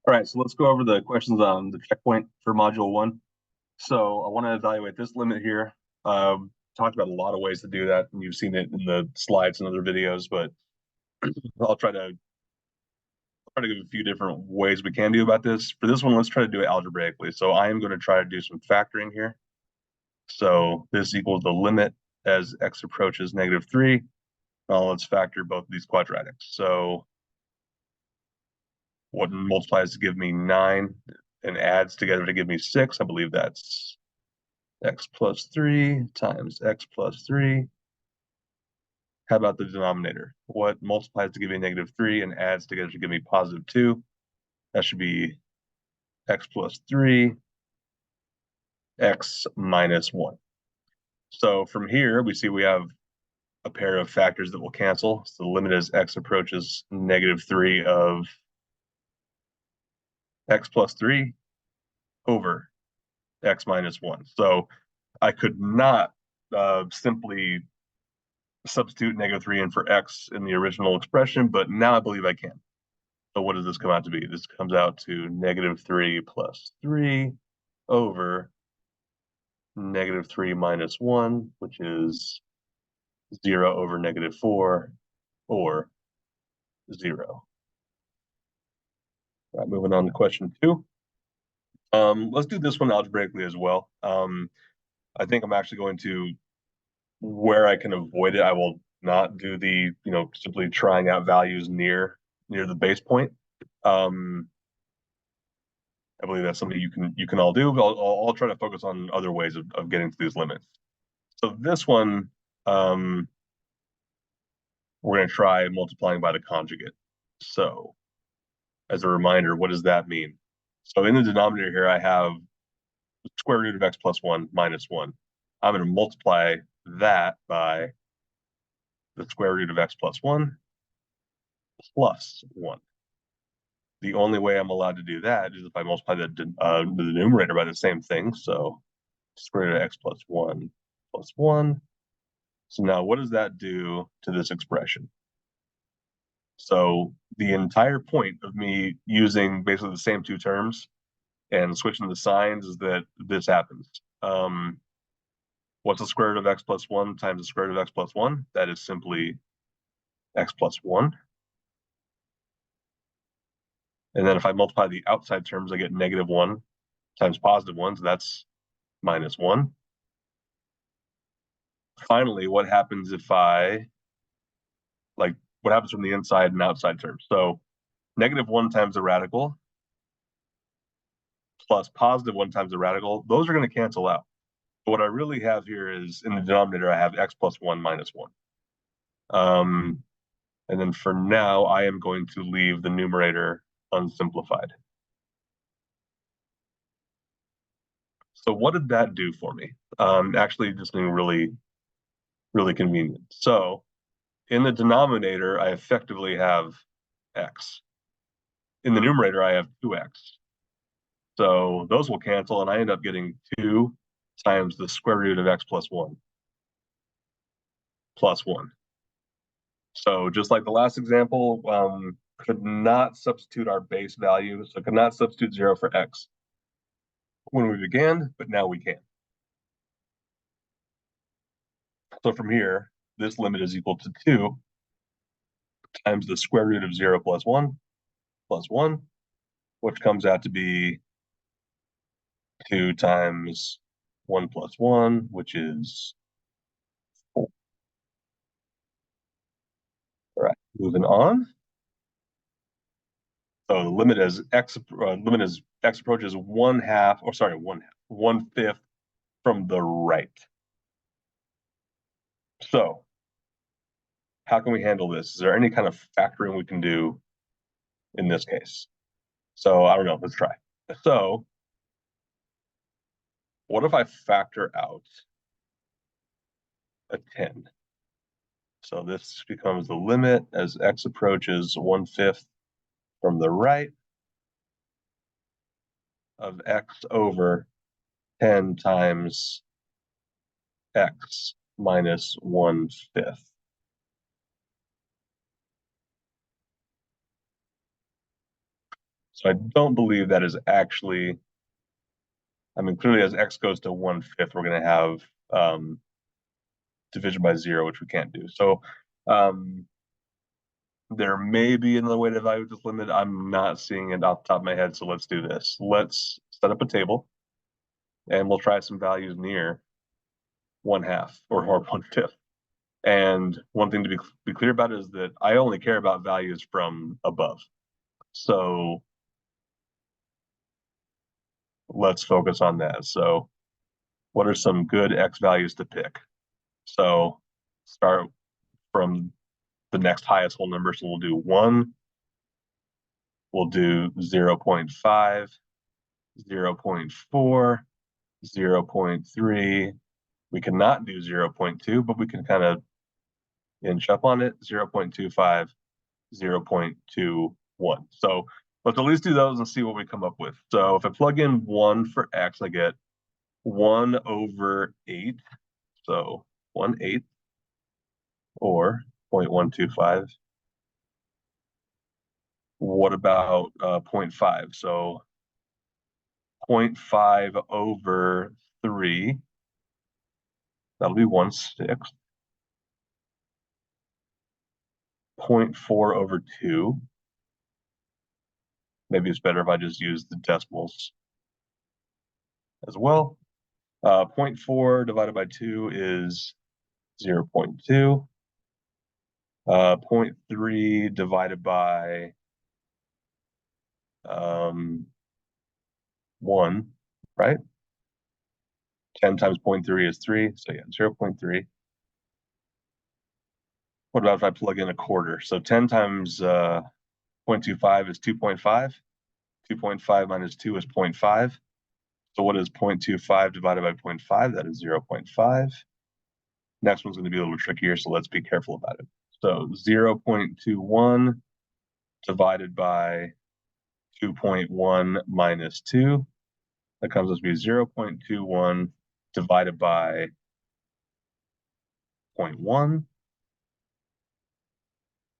All right, so let's go over the questions on the checkpoint for module one. So I want to evaluate this limit here. Talked about a lot of ways to do that, and you've seen it in the slides and other videos, but I'll try to give a few different ways we can do about this. For this one, let's try to do it algebraically. So I am going to try to do some factoring here. So this equals the limit as x approaches -3. Now let's factor both of these quadratics. So what multiplies to give me 9 and adds together to give me 6? I believe that's x plus 3 times x plus 3. How about the denominator? What multiplies to give me -3 and adds together to give me +2? That should be x plus 3, x minus 1. So from here, we see we have a pair of factors that will cancel. So the limit as x approaches -3 of x plus 3 over x minus 1. So I could not simply substitute -3 in for x in the original expression, but now I believe I can. So what does this come out to be? This comes out to -3 plus 3 over -3 minus 1, which is 0 over -4, or 0. All right, moving on to question 2. Let's do this one algebraically as well. I think I'm actually going to, where I can avoid it, I will not do the, simply trying out values near the base point. I believe that's something you can all do. But I'll try to focus on other ways of getting to these limits. So this one, we're going to try multiplying by the conjugate. So as a reminder, what does that mean? So in the denominator here, I have the square root of x plus 1 minus 1. I'm going to multiply that by the square root of x plus 1 plus 1. The only way I'm allowed to do that is if I multiply the numerator by the same thing. So square root of x plus 1 plus 1. So now what does that do to this expression? So the entire point of me using basically the same two terms and switching the signs is that this happens. What's the square root of x plus 1 times the square root of x plus 1? That is simply x plus 1. And then if I multiply the outside terms, I get -1 times +1, so that's -1. Finally, what happens if what happens from the inside and outside terms? So -1 times the radical plus +1 times the radical, those are going to cancel out. But what I really have here is in the denominator, I have x plus 1 minus 1. And then for now, I am going to leave the numerator unsimplified. So what did that do for me? Actually, just being really, really convenient. So in the denominator, I effectively have x. In the numerator, I have 2x. So those will cancel, and I end up getting 2 times the square root of x plus 1 plus 1. So just like the last example, could not substitute our base value, so could not substitute 0 for x when we began, but now we can. So from here, this limit is equal to 2 times the square root of 0 plus 1, which comes out to be 2 times 1 plus 1, which is 4. All right, moving on. So the limit as x approaches 1/5 from the right. So how can we handle this? Is there any kind of factoring we can do in this case? So I don't know. Let's try. So what if I factor out a 10? So this becomes the limit as x approaches 1/5 from the right of x over 10 times x minus 1/5. So I don't believe that is actually, I mean, clearly as x goes to 1/5, we're going to have division by 0, which we can't do. So there may be another way to evaluate this limit. I'm not seeing it off the top of my head, so let's do this. Let's set up a table, and we'll try some values near 1/2 or 1/5. And one thing to be clear about is that I only care about values from above. So let's focus on that. So what are some good x values to pick? So start from the next highest whole number. So we'll do 1, we'll do 0.5, 0.4, 0.3. We cannot do 0.2, but we can kind of inch up on it, 0.25, 0.21. So let's at least do those and see what we come up with. So if I plug in 1 for x, I get 1/8. So 1/8 or 0.125. What about 0.5? So 0.5/3, that'll be 1/6. 0.4/2. Maybe it's better if I just use the decimals as well. 0.4 divided by 2 is 0.2. 0.3 divided by 1, right? 10 times 0.3 is 3, so yeah, 0.3. What about if I plug in a quarter? So 10 times 0.25 is 2.5. 2.5 minus 2 is 0.5. So what is 0.25 divided by 0.5? That is 0.5. Next one's going to be a little trickier, so let's be careful about it. So 0.21 divided by 2.1 minus 2. That comes out to be 0.21 divided by 0.1.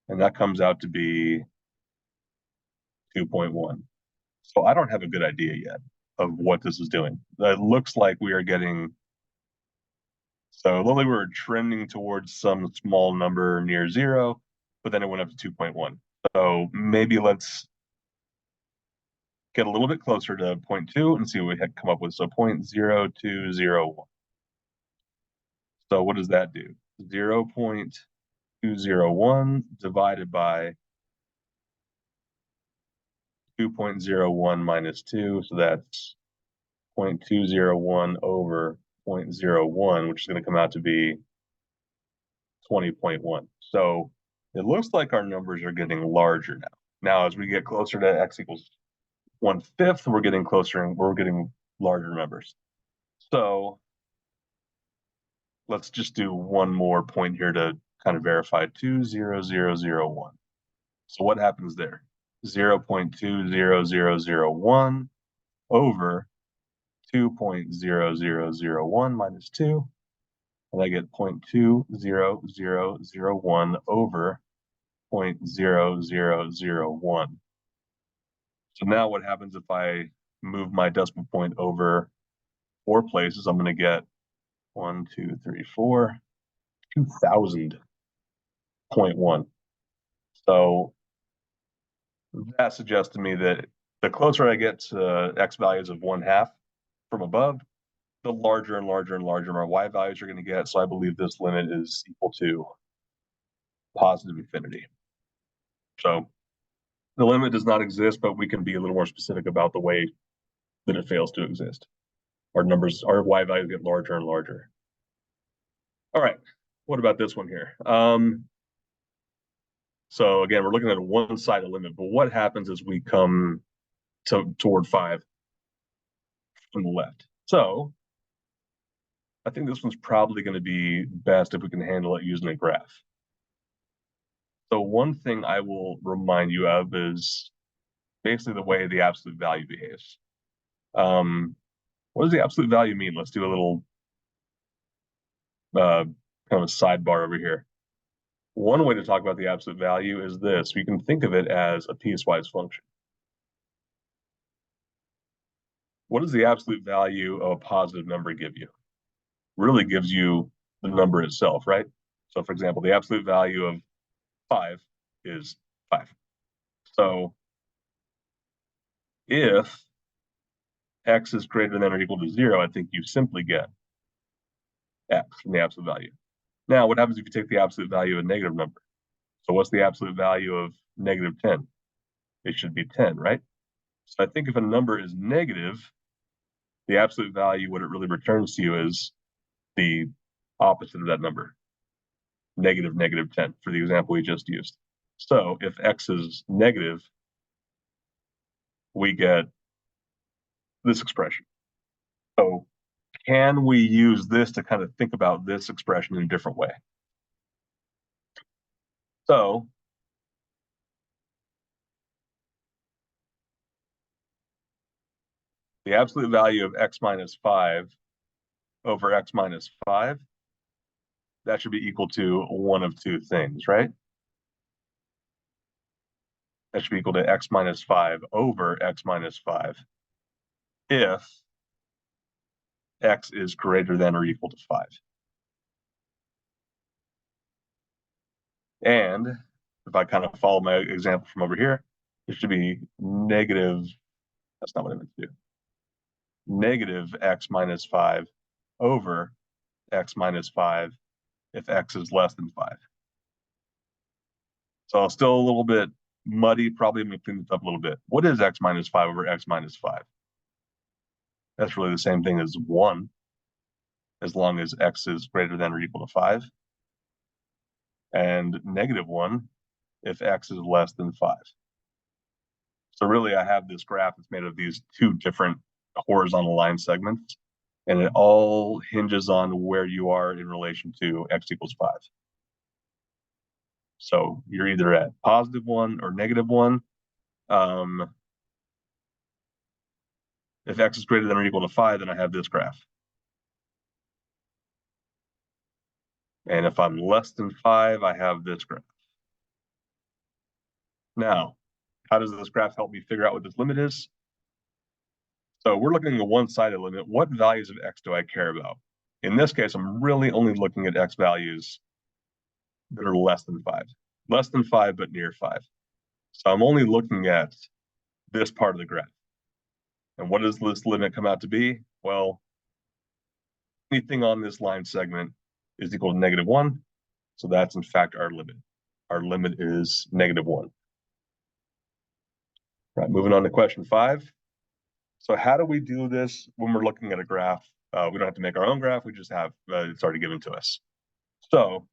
And that comes out to be 2.1. So I don't have a good idea yet of what this is doing. It looks like we are getting, so literally we're trending towards some small number near 0, but then it went up to 2.1. So maybe let's get a little bit closer to 0.2 and see what we had come up with. So 0.0201. So what does that do? 0.201 divided by 2.01 minus 2. So that's 0.201 over 0.01, which is going to come out to be 20.1. So it looks like our numbers are getting larger now. Now, as we get closer to x equals 1/5, we're getting closer and we're getting larger numbers. So let's just do one more point here to kind of verify 20001. So what happens there? 0.20001 over 2.0001 minus 2. And I get 0.20001 over 0.0001. So now what happens if I move my decimal point over 4 places? I'm going to get 1, 2, 3, 4, 2000.1. So that suggests to me that the closer I get to x values of 1/2 from above, the larger and larger and larger my y values are going to get. So I believe this limit is equal to positive infinity. So the limit does not exist, but we can be a little more specific about the way that it fails to exist. Our numbers, our y values get larger and larger. All right, what about this one here? So again, we're looking at a one-sided limit, but what happens as we come toward 5 from the left? So I think this one's probably going to be best if we can handle it using a graph. So one thing I will remind you of is basically the way the absolute value behaves. What does the absolute value mean? Let's do a little kind of a sidebar over here. One way to talk about the absolute value is this. We can think of it as a piecewise function. what does the absolute value of a positive number give you? Really gives you the number itself, right? So for example, the absolute value of 5 is 5. So if x is greater than or equal to 0, I think you simply get x from the absolute value. Now, what happens if you take the absolute value of a negative number? So what's the absolute value of negative 10? It should be 10, right? So I think if a number is negative, the absolute value, what it really returns to you is the opposite of that number, negative 10, for the example we just used. So if x is negative, we get this expression. So can we use this to kind of think about this expression in a different way? So the absolute value of x minus 5 over x minus 5, that should be equal to one of two things, right? That should be equal to x minus 5 over x minus 5 if x is greater than or equal to 5. And if I kind of follow my example from over here, it should be negative, that's not what I meant to do, negative x minus 5 over x minus 5 if x is less than 5. So still a little bit muddy, probably going to clean this up a little bit. What is x minus 5 over x minus 5? That's really the same thing as 1, as long as x is greater than or equal to 5. And negative 1 if x is less than 5. So really, I have this graph that's made of these two different horizontal line segments, and it all hinges on where you are in relation to x equals 5. So you're either at positive 1 or negative 1. If x is greater than or equal to 5, then I have this graph. And if I'm less than 5, I have this graph. Now, how does this graph help me figure out what this limit is? So we're looking at a one-sided limit. What values of x do I care about? In this case, I'm really only looking at x values that are less than 5. Less than 5, but near 5. So I'm only looking at this part of the graph. And what does this limit come out to be? Well, anything on this line segment is equal to negative 1. So that's in fact our limit. Our limit is negative 1. Right, moving on to question 5. So how do we do this when we're looking at a graph? We don't have to make our own graph. We just have, it's already given to us. So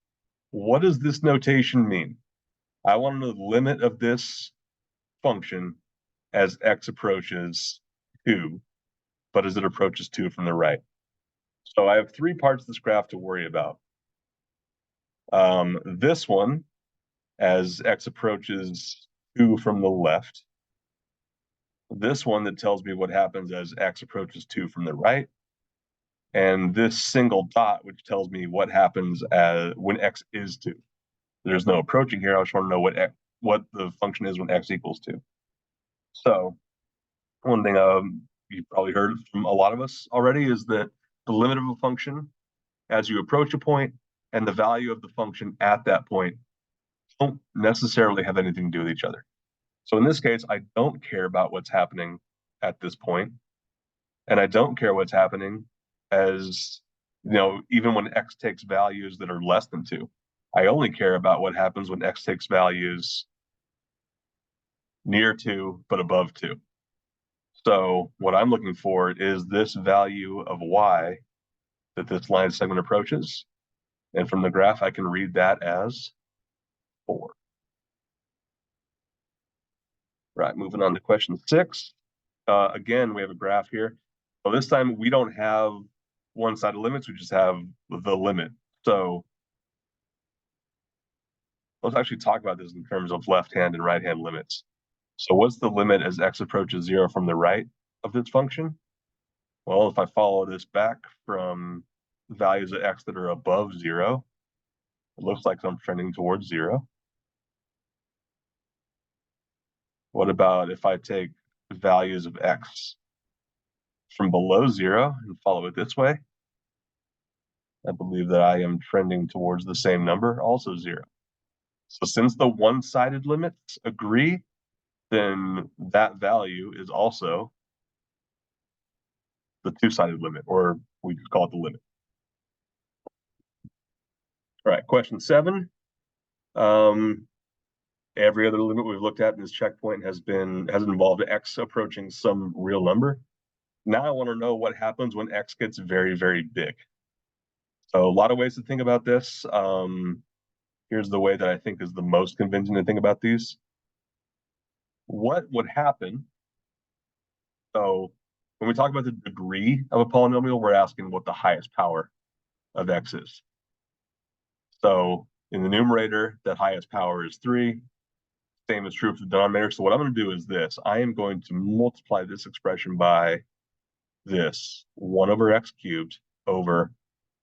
what does this notation mean? I want to know the limit of this function as x approaches 2, but as it approaches 2 from the right. So I have 3 parts of this graph to worry about. This one, as x approaches 2 from the left. This one that tells me what happens as x approaches 2 from the right. And this single dot, which tells me what happens when x is 2. There's no approaching here. I just want to know what the function is when x equals 2. So one thing you've probably heard from a lot of us already is that the limit of a function as you approach a point and the value of the function at that point don't necessarily have anything to do with each other. So in this case, I don't care about what's happening at this point, and I don't care what's happening as, even when x takes values that are less than 2. I only care about what happens when x takes values near 2 but above 2. So what I'm looking for is this value of y that this line segment approaches. And from the graph, I can read that as 4. Right, moving on to question 6. Again, we have a graph here. So this time we don't have one-sided limits, we just have the limit. So let's actually talk about this in terms of left-hand and right-hand limits. So what's the limit as x approaches 0 from the right of this function? Well, if I follow this back from values of x that are above 0, it looks like I'm trending towards 0. What about if I take values of x from below 0 and follow it this way, I believe that I am trending towards the same number, also 0. So since the one-sided limits agree, then that value is also the two-sided limit, or we could call it the limit. All right, question 7. Every other limit we've looked at in this checkpoint has involved x approaching some real number. Now I want to know what happens when x gets very, very big. So a lot of ways to think about this. Here's the way that I think is the most convincing to think about these. What would happen? So when we talk about the degree of a polynomial, we're asking what the highest power of x is. So in the numerator, that highest power is 3. Same is true for the denominator. So what I'm going to do is this. I am going to multiply this expression by this 1 over x cubed over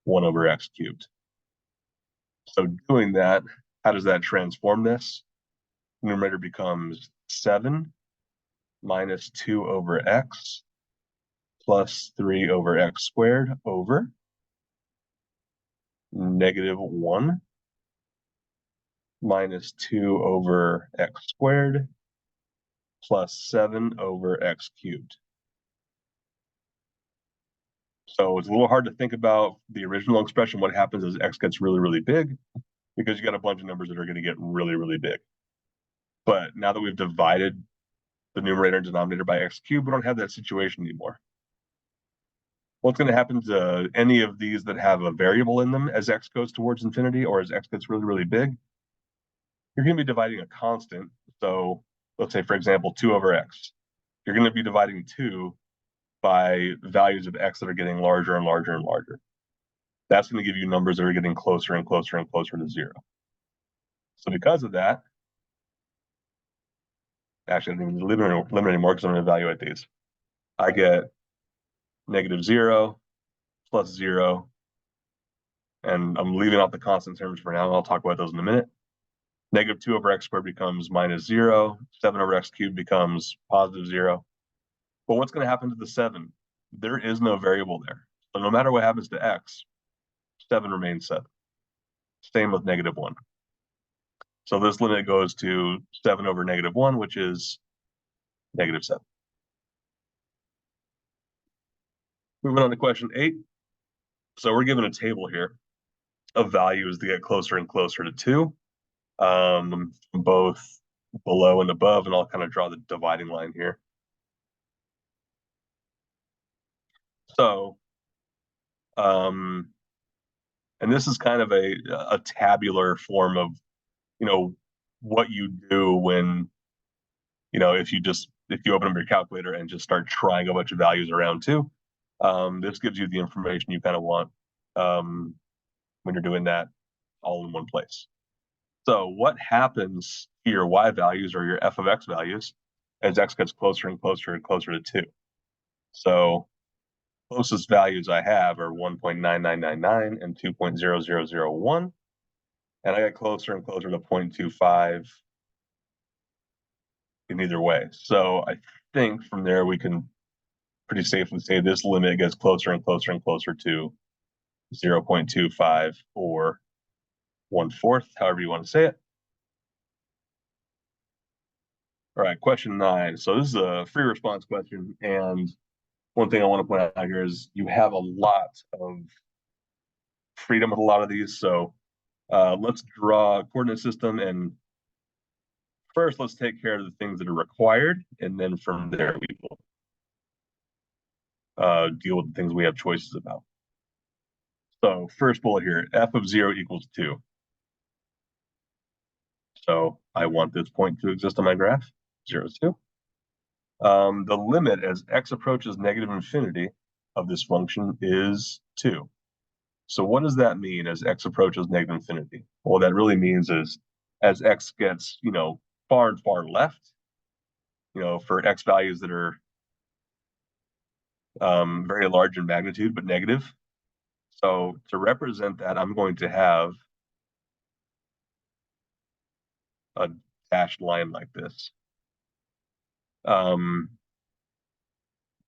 1 over x cubed. So doing that, how does that transform this? Numerator becomes 7 minus 2 over x plus 3 over x squared over negative 1 minus 2 over x squared plus 7 over x cubed. So it's a little hard to think about the original expression. What happens is x gets really, really big because you got a bunch of numbers that are going to get really, really big. But now that we've divided the numerator and denominator by x cubed, we don't have that situation anymore. What's going to happen to any of these that have a variable in them as x goes towards infinity or as x gets really, really big? You're going to be dividing a constant. So let's say, for example, 2 over x. You're going to be dividing 2 by values of x that are getting larger and larger and larger. That's going to give you numbers that are getting closer and closer and closer to 0. So because of that, actually, I don't even limit anymore because I'm going to evaluate these. I get negative 0 plus 0, and I'm leaving out the constant terms for now. I'll talk about those in a minute. Negative 2 over x squared becomes minus 0. 7 over x cubed becomes positive 0. But what's going to happen to the 7? There is no variable there. So no matter what happens to x, 7 remains 7. Same with negative 1. So this limit goes to 7 over negative 1, which is negative 7. Moving on to question 8. So we're given a table here of values that get closer and closer to 2, both below and above, and I'll kind of draw the dividing line here. So, and this is kind of a tabular form of, what you do when, if you open up your calculator and just start trying a bunch of values around 2. This gives you the information you kind of want when you're doing that all in one place. So what happens to your y values or your f of x values as x gets closer and closer and closer to 2? So closest values I have are 1.9999 and 2.0001. And I get closer and closer to 0.25 in either way. So I think from there we can pretty safely say this limit gets closer and closer and closer to 0.25 or 1/4, however you want to say it. All right, question 9. So this is a free response question. And one thing I want to point out here is you have a lot of freedom with a lot of these. So let's draw a coordinate system. And first, let's take care of the things that are required. And then from there, we will deal with the things we have choices about. So first bullet here, f of 0 equals 2. So I want this point to exist on my graph, 0 is 2. The limit as x approaches negative infinity of this function is 2. So what does that mean as x approaches negative infinity? Well, that really means is as x gets, far and far left, for x values that are very large in magnitude but negative. So to represent that, I'm going to have a dashed line like this.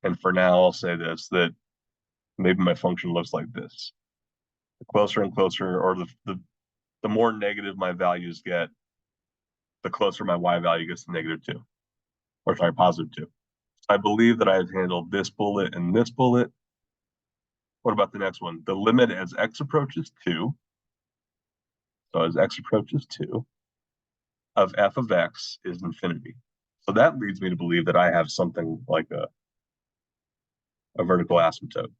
And for now, I'll say this, that maybe my function looks like this. The closer and closer, or the more negative my values get, the closer my y value gets to -2, or sorry, +2. I believe that I have handled this bullet and this bullet. What about the next one? The limit as x approaches 2, so as x approaches 2, of f of x is infinity. So that leads me to believe that I have something like a vertical asymptote.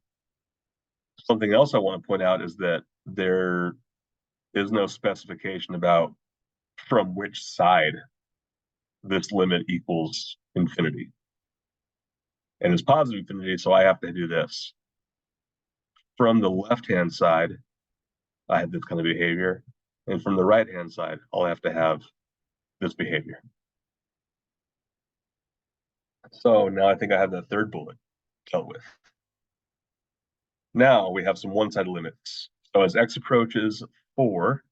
Something else I want to point out is that there is no specification about from which side this limit equals infinity. And it's positive infinity, so I have to do this. From the left-hand side, I have this kind of behavior. And from the right-hand side, I'll have to have this behavior. So now I think I have that third bullet dealt with. Now we have some one-sided limits. So as x approaches 4,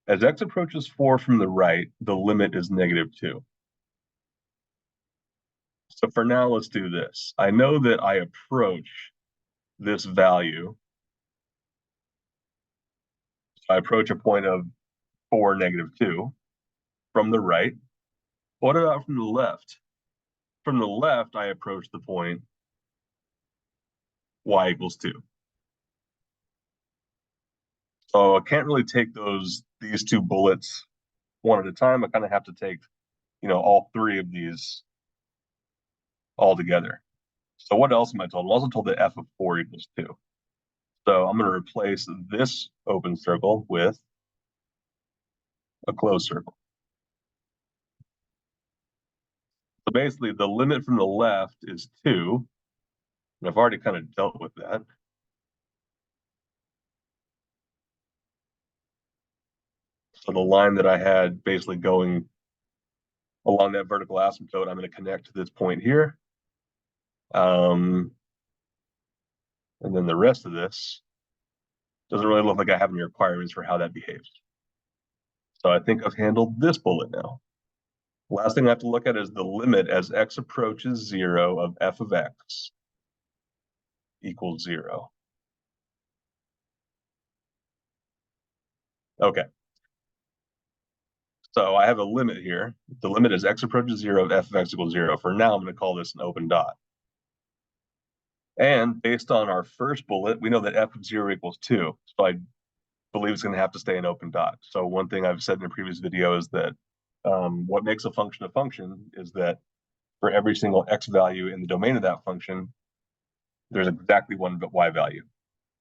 as x approaches 4 from the right, the limit is -2. So for now, let's do this. I know that I approach this value. So I approach a point of 4, -2 from the right. What about from the left? From the left, I approach the point y equals 2. So I can't really take these two bullets one at a time. I kind of have to take, all three of these all together. So what else am I told? I'm also told that f of 4 equals 2. So I'm going to replace this open circle with a closed circle. So basically, the limit from the left is 2. And I've already kind of dealt with that. So the line that I had basically going along that vertical asymptote, I'm going to connect to this point here. And then the rest of this doesn't really look like I have any requirements for how that behaves. So I think I've handled this bullet now. Last thing I have to look at is the limit as x approaches 0 of f of x equals 0. Okay. So I have a limit here. The limit is x approaches 0 of f of x equals 0. For now, I'm going to call this an open dot. And based on our first bullet, we know that f of 0 equals 2. So I believe it's going to have to stay an open dot. So one thing I've said in a previous video is that what makes a function is that for every single x value in the domain of that function, there's exactly one y value.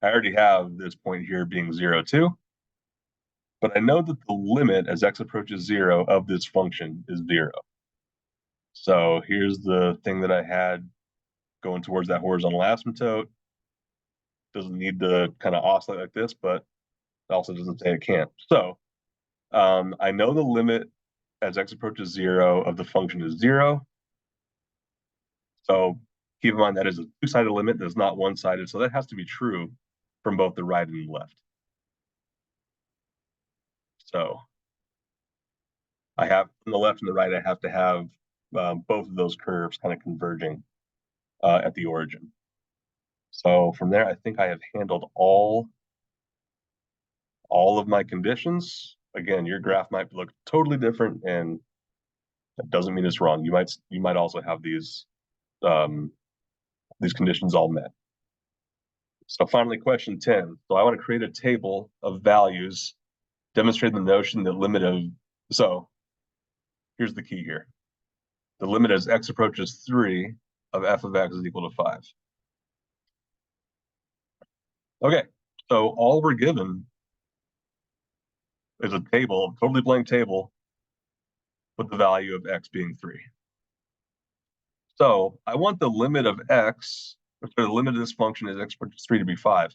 I already have this point here being 0, 2. But I know that the limit as x approaches 0 of this function is 0. So here's the thing that I had going towards that horizontal asymptote. Doesn't need to kind of oscillate like this, but it also doesn't say it can't. So I know the limit as x approaches 0 of the function is 0. So keep in mind that is a two-sided limit that's not one-sided. So that has to be true from both the right and the left. So I have from the left and the right, I have to have both of those curves kind of converging at the origin. So from there, I think I have handled all of my conditions. Again, your graph might look totally different, and that doesn't mean it's wrong. You might also have these conditions all met. So finally, question 10. So I want to create a table of values demonstrating the notion that limit of, so here's the key here. The limit as x approaches 3 of f of x is equal to 5. Okay, so all we're given is a table, a totally blank table, with the value of x being 3. So I want the limit of x, or the limit of this function is x approaches 3 to be 5.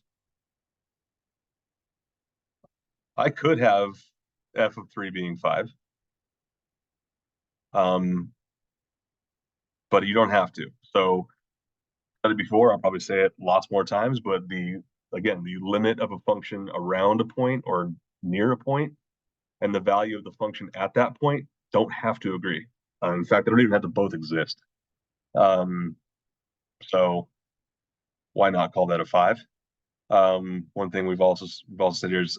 I could have f of 3 being 5. But you don't have to. So I said it before, I'll probably say it lots more times, but the limit of a function around a point or near a point and the value of the function at that point don't have to agree. In fact, they don't even have to both exist. So why not call that a 5? One thing we've also said here is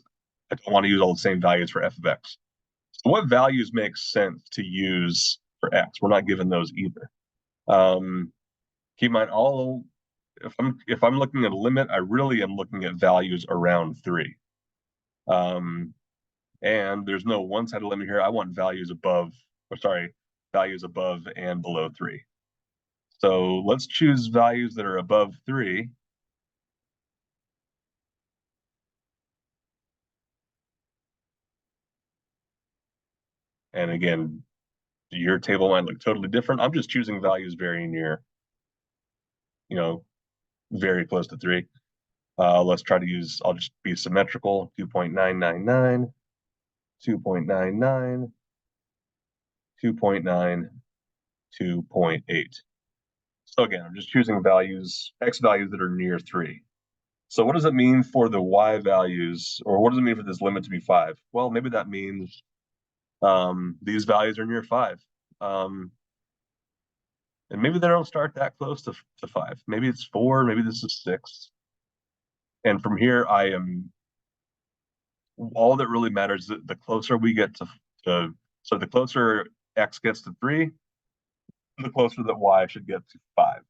I don't want to use all the same values for f of x. So what values make sense to use for x? We're not given those either. Keep in mind, if I'm looking at a limit, I really am looking at values around 3. And there's no one-sided limit here. I want values above and below 3. So let's choose values that are above 3. And again, your table might look totally different. I'm just choosing values very near, very close to 3. Let's try to use, I'll just be symmetrical, 2.999, 2.99, 2.9, 2.8. So again, I'm just choosing x values that are near 3. So what does it mean for the y values, or what does it mean for this limit to be 5? Well, maybe that means these values are near 5. And maybe they don't start that close to 5. Maybe it's 4, maybe this is 6. And from here, all that really matters is the closer we get so the closer x gets to 3, the closer that y should get to 5.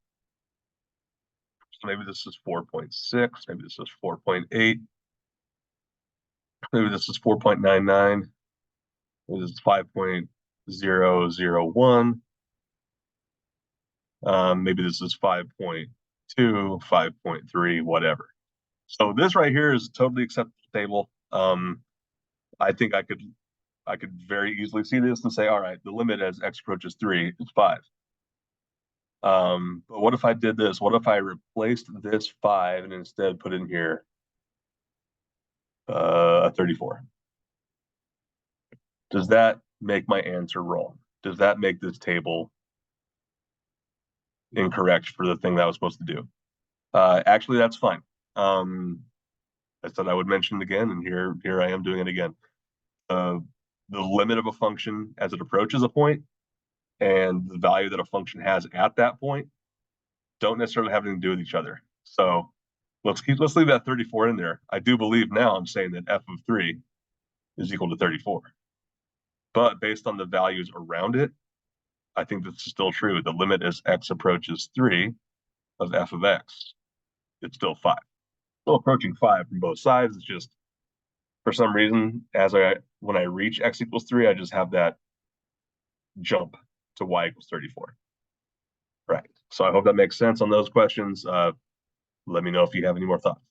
So maybe this is 4.6, maybe this is 4.8, maybe this is 4.99, maybe this is 5.001, maybe this is 5.2, 5.3, whatever. So this right here is a totally acceptable table. I think I could very easily see this and say, all right, the limit as x approaches 3 is 5. But what if I did this? What if I replaced this 5 and instead put in here a 34? Does that make my answer wrong? Does that make this table incorrect for the thing that I was supposed to do? Actually, that's fine. I said I would mention it again, and here I am doing it again. The limit of a function as it approaches a point and the value that a function has at that point don't necessarily have anything to do with each other. So let's leave that 34 in there. I do believe now I'm saying that f of 3 is equal to 34. But based on the values around it, I think this is still true. The limit as x approaches 3 of f of x, it's still 5. Still approaching 5 from both sides. It's just, for some reason, when I reach x equals 3, I just have that jump to y equals 34. Right. So I hope that makes sense on those questions. Let me know if you have any more thoughts.